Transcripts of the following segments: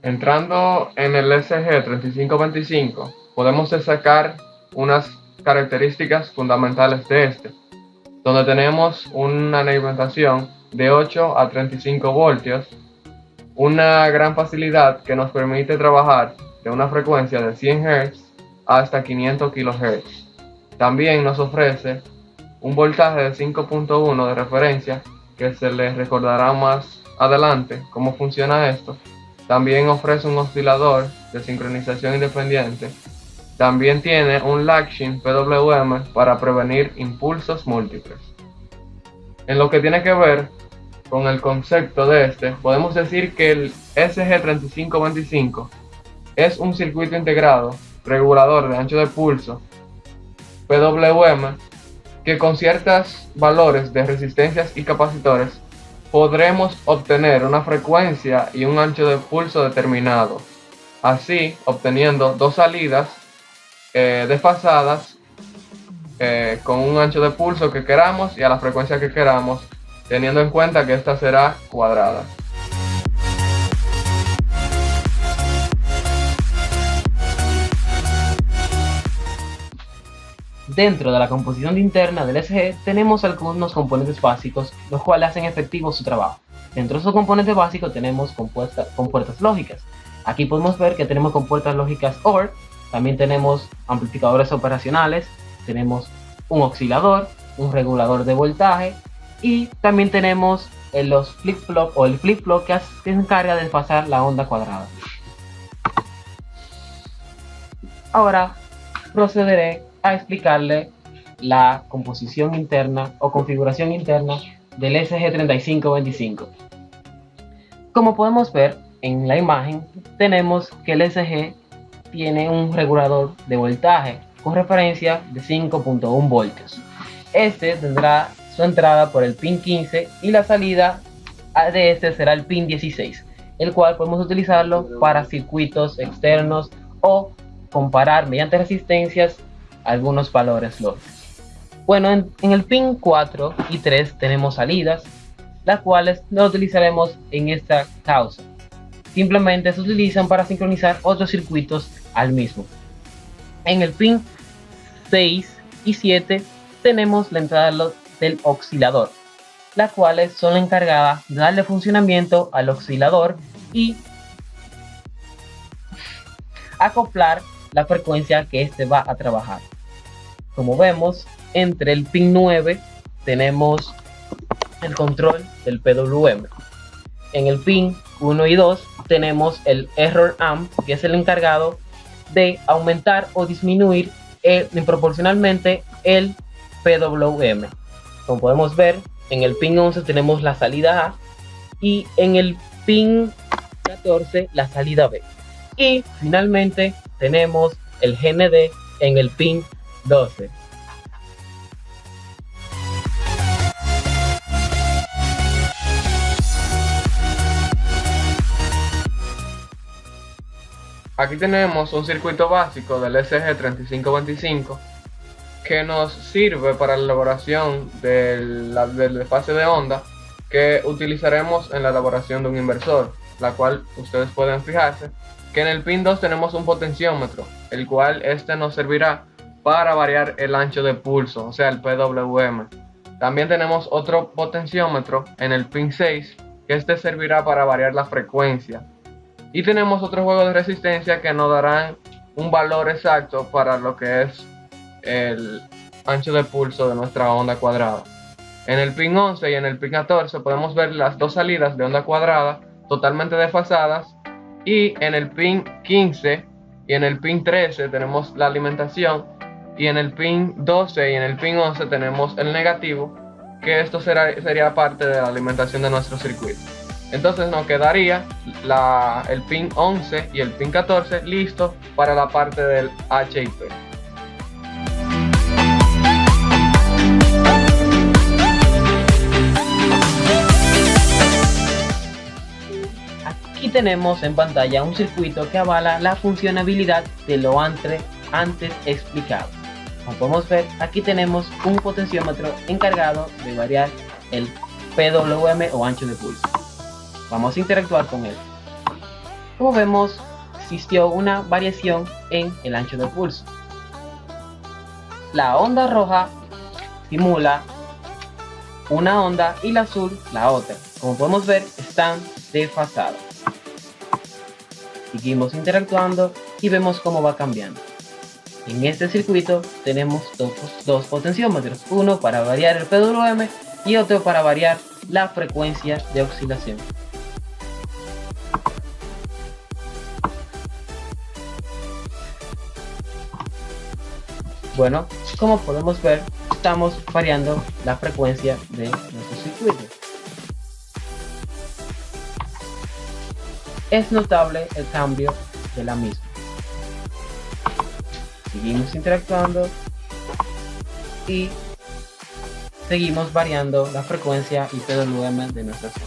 Entrando en el SG3525, podemos destacar unas características fundamentales de este, donde tenemos una alimentación de 8 a 35 voltios, una gran facilidad que nos permite trabajar de una frecuencia de 100 Hz hasta 500 kHz. También nos ofrece un voltaje de 5.1 de referencia, que se les recordará más adelante cómo funciona esto. También ofrece un oscilador de sincronización independiente. También tiene un latching PWM para prevenir impulsos múltiples. En lo que tiene que ver con el concepto de este, podemos decir que el SG3525 es un circuito integrado regulador de ancho de pulso PWM que con ciertos valores de resistencias y capacitores podremos obtener una frecuencia y un ancho de pulso determinado, así obteniendo dos salidas desfasadas con un ancho de pulso que queramos y a la frecuencia que queramos, teniendo en cuenta que esta será cuadrada. Dentro de la composición interna del SG tenemos algunos componentes básicos, los cuales hacen efectivo su trabajo. Dentro de esos componentes básicos tenemos compuertas lógicas. Aquí podemos ver que tenemos compuertas lógicas OR, también tenemos amplificadores operacionales, tenemos un oscilador, un regulador de voltaje y también tenemos los flip-flop o el flip-flop que se encarga de desfasar la onda cuadrada. Ahora procederé a explicarle la composición interna o configuración interna del SG3525. Como podemos ver en la imagen, tenemos que el SG tiene un regulador de voltaje con referencia de 5.1 voltios. Este tendrá su entrada por el pin 15 y la salida de este será el pin 16, el cual podemos utilizarlo para circuitos externos o comparar mediante resistencias algunos valores lógicos. Bueno, en el pin 4 y 3 tenemos salidas, las cuales no utilizaremos en esta causa. Simplemente se utilizan para sincronizar otros circuitos al mismo. En el pin 6 y 7 tenemos la entrada del oscilador, las cuales son encargadas de darle funcionamiento al oscilador y acoplar la frecuencia que este va a trabajar. Como vemos, entre el pin 9 tenemos el control del PWM. En el pin 1 y 2 tenemos el error amp, que es el encargado de aumentar o disminuir proporcionalmente el PWM. Como podemos ver, en el pin 11 tenemos la salida A y en el pin 14 la salida B. Y finalmente tenemos el GND en el pin 12. Aquí tenemos un circuito básico del SG3525 que nos sirve para la elaboración del desfase de onda que utilizaremos en la elaboración de un inversor, la cual ustedes pueden fijarse que en el pin 2 tenemos un potenciómetro, el cual nos servirá para variar el ancho de pulso, o sea el PWM. También tenemos otro potenciómetro en el pin 6 que servirá para variar la frecuencia. Y tenemos otro juego de resistencia que nos darán un valor exacto para lo que es el ancho de pulso de nuestra onda cuadrada. En el pin 11 y en el pin 14 podemos ver las dos salidas de onda cuadrada totalmente desfasadas, y en el pin 15 y en el pin 13 tenemos la alimentación, y en el pin 12 y en el pin 11 tenemos el negativo, que esto sería parte de la alimentación de nuestro circuito. Entonces nos quedaría el pin 11 y el pin 14 listo para la parte del HIP. y tenemos en pantalla un circuito que avala la funcionabilidad de lo antes explicado. Como podemos ver, aquí tenemos un potenciómetro encargado de variar el PWM o ancho de pulso. Vamos a interactuar con él. Como vemos, existió una variación en el ancho de pulso. La onda roja simula una onda y la azul la otra. Como podemos ver, están desfasadas. Seguimos interactuando y vemos cómo va cambiando. En este circuito tenemos dos potenciómetros, uno para variar el PWM y otro para variar la frecuencia de oscilación. Bueno, como podemos ver, estamos variando la frecuencia de nuestro circuito. Es notable el cambio de la misma. Seguimos interactuando y seguimos variando la frecuencia y PWM de nuestra zona.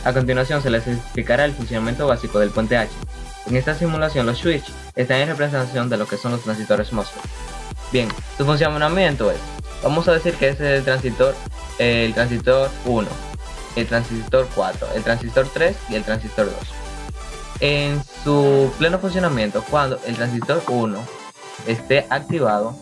A continuación se les explicará el funcionamiento básico del puente H. En esta simulación los switch están en representación de lo que son los transistores MOSFET. Bien, su funcionamiento es, vamos a decir que es el transistor 1, el transistor 4, el transistor 3 y el transistor 2. En su pleno funcionamiento, cuando el transistor 1 esté activado,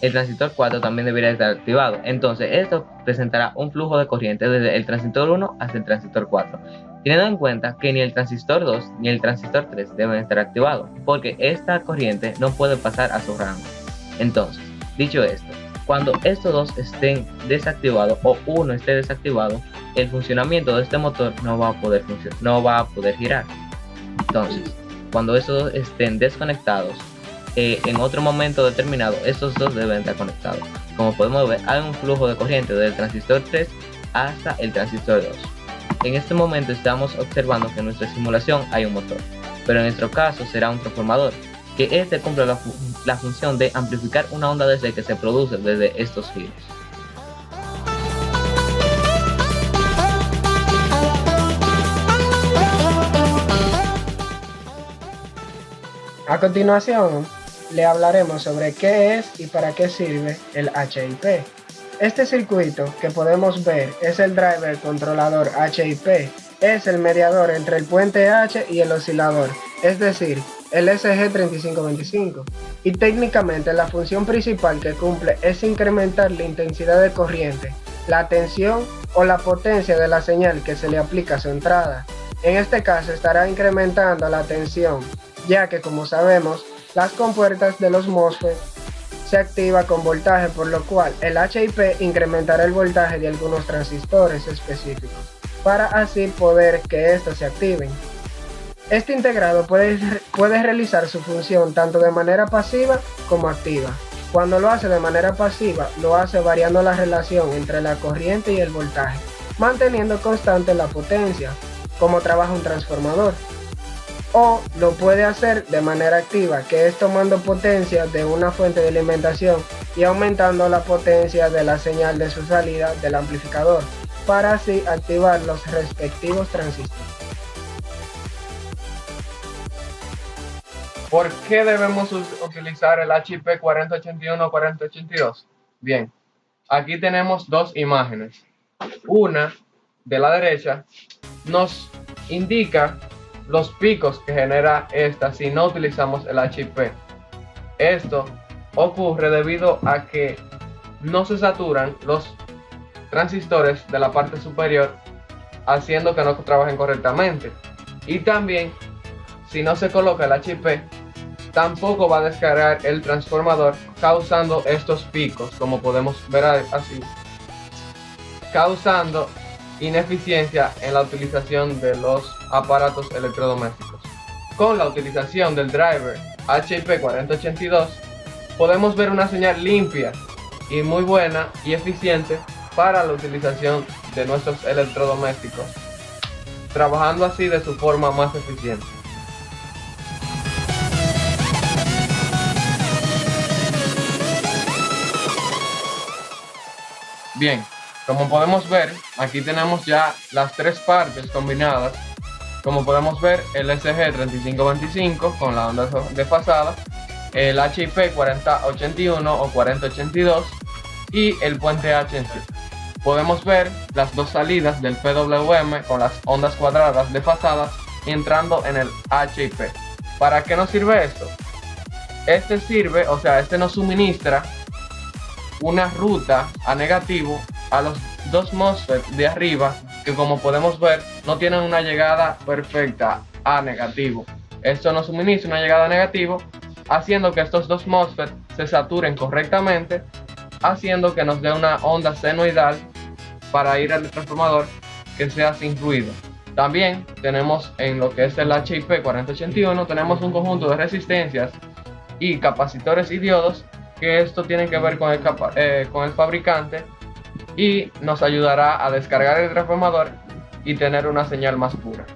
el transistor 4 también debería estar activado. Entonces esto presentará un flujo de corriente desde el transistor 1 hasta el transistor 4, teniendo en cuenta que ni el transistor 2 ni el transistor 3 deben estar activados, porque esta corriente no puede pasar a su rango. Entonces, dicho esto, cuando estos dos estén desactivados o uno esté desactivado, el funcionamiento de este motor no va a poder girar. Entonces, cuando estos dos estén desconectados, en otro momento determinado, estos dos deben estar conectados. Como podemos ver, hay un flujo de corriente desde el transistor 3 hasta el transistor 2. En este momento estamos observando que en nuestra simulación hay un motor, pero en nuestro caso será un transformador, que este cumple la función de amplificar una onda DC que se produce desde estos giros. A continuación, le hablaremos sobre qué es y para qué sirve el HIP. Este circuito que podemos ver es el driver controlador HIP, es el mediador entre el puente H y el oscilador, es decir, el SG3525, y técnicamente la función principal que cumple es incrementar la intensidad de corriente, la tensión o la potencia de la señal que se le aplica a su entrada. En este caso estará incrementando la tensión, ya que como sabemos, las compuertas de los MOSFET se activan con voltaje, por lo cual el HIP incrementará el voltaje de algunos transistores específicos, para así poder que estos se activen. Este integrado puede realizar su función tanto de manera pasiva como activa. Cuando lo hace de manera pasiva, lo hace variando la relación entre la corriente y el voltaje, manteniendo constante la potencia, como trabaja un transformador. O lo puede hacer de manera activa, que es tomando potencia de una fuente de alimentación y aumentando la potencia de la señal de su salida del amplificador, para así activar los respectivos transistores. ¿Por qué debemos utilizar el HIP 4081 o 4082? Bien, aquí tenemos dos imágenes. Una de la derecha nos indica los picos que genera esta si no utilizamos el HIP. Esto ocurre debido a que no se saturan los transistores de la parte superior, haciendo que no trabajen correctamente. Y también, si no se coloca el HIP, tampoco va a descargar el transformador, causando estos picos, como podemos ver así, causando ineficiencia en la utilización de los aparatos electrodomésticos. Con la utilización del driver HIP 4082 podemos ver una señal limpia y muy buena y eficiente para la utilización de nuestros electrodomésticos, trabajando así de su forma más eficiente. Bien, como podemos ver, aquí tenemos ya las tres partes combinadas. Como podemos ver, el SG3525 con la onda desfasada, el HIP 4081 o 4082 y el puente H en sí. Podemos ver las dos salidas del PWM con las ondas cuadradas desfasadas entrando en el HIP. ¿Para qué nos sirve esto? Este nos suministra una ruta a negativo a los dos MOSFET de arriba, que como podemos ver no tienen una llegada perfecta a negativo. Esto nos suministra una llegada a negativo, haciendo que estos dos MOSFET se saturen correctamente, haciendo que nos dé una onda senoidal para ir al transformador que sea sin ruido. También tenemos en lo que es el HIP 4081, tenemos un conjunto de resistencias y capacitores y diodos, que esto tiene que ver con el fabricante y nos ayudará a descargar el transformador y tener una señal más pura.